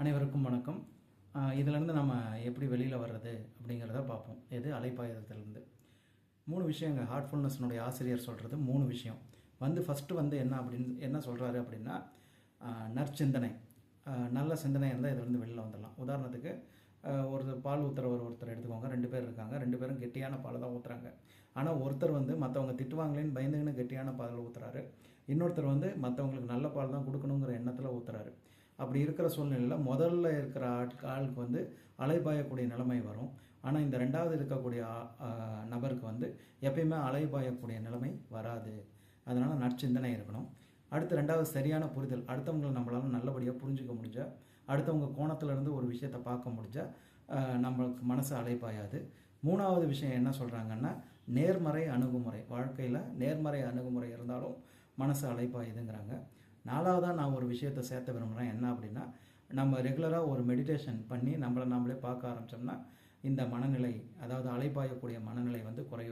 அனைவருக்கும் வணக்கம். இதிலேருந்து நம்ம எப்படி வெளியில் வர்றது அப்படிங்கிறத பார்ப்போம். எது அலைப்பாயுதத்துலேருந்து 3 விஷயங்க. ஹார்ட்ஃபுல்னஸ்னுடைய ஆசிரியர் சொல்கிறது 3 விஷயம். ஃபஸ்ட்டு என்ன சொல்கிறாரு அப்படின்னா, நற்சிந்தனை, நல்ல சிந்தனை இருந்தால் இதிலேருந்து வெளியில் வந்துடலாம். உதாரணத்துக்கு ஒருத்தர் பால் ஊற்றுறவர் ஒருத்தர் எடுத்துக்கோங்க. 2 பேர் இருக்காங்க. 2 பேரும் கெட்டியான பால் தான் ஊற்றுறாங்க. ஆனால் ஒருத்தர் மற்றவங்க திட்டுவாங்களேன்னு பயந்துக்கின்னு கெட்டியான பால் ஊற்றுறாரு. இன்னொருத்தர் மற்றவங்களுக்கு நல்ல பால் தான் கொடுக்கணுங்கிற எண்ணத்தில் ஊற்றுறாரு. அப்படி இருக்கிற சூழ்நிலையில் முதல்ல இருக்கிற ஆளுக்கு அலைபாயக்கூடிய நிலைமை வரும். ஆனால் இந்த ரெண்டாவது இருக்கக்கூடிய நபருக்கு எப்பயுமே அலைபாயக்கூடிய நிலைமை வராது. அதனால் நற்சிந்தனை இருக்கணும். அடுத்து ரெண்டாவது சரியான புரிதல். அடுத்தவங்களை நம்மளால் நல்லபடியாக புரிஞ்சுக்க முடிஞ்சால், அடுத்தவங்க கோணத்திலேருந்து ஒரு விஷயத்தை பார்க்க முடிஞ்சால் நம்மளுக்கு மனசு அலைபாயாது. மூணாவது விஷயம் என்ன சொல்கிறாங்கன்னா, நேர்மறை அணுகுமுறை. வாழ்க்கையில் நேர்மறை அணுகுமுறை இருந்தாலும் மனசு அலைபாயுதுங்கிறாங்க. நாலாவதாக நான் ஒரு விஷயத்தை சேர்த்த விரும்புகிறேன். என்ன அப்படின்னா, நம்ம ரெகுலராக ஒரு மெடிடேஷன் பண்ணி நம்மளை நாமளே பார்க்க ஆரம்பித்தோம்னா இந்த மனநிலை, அதாவது அலைபாயக்கூடிய மனநிலை குறையும்.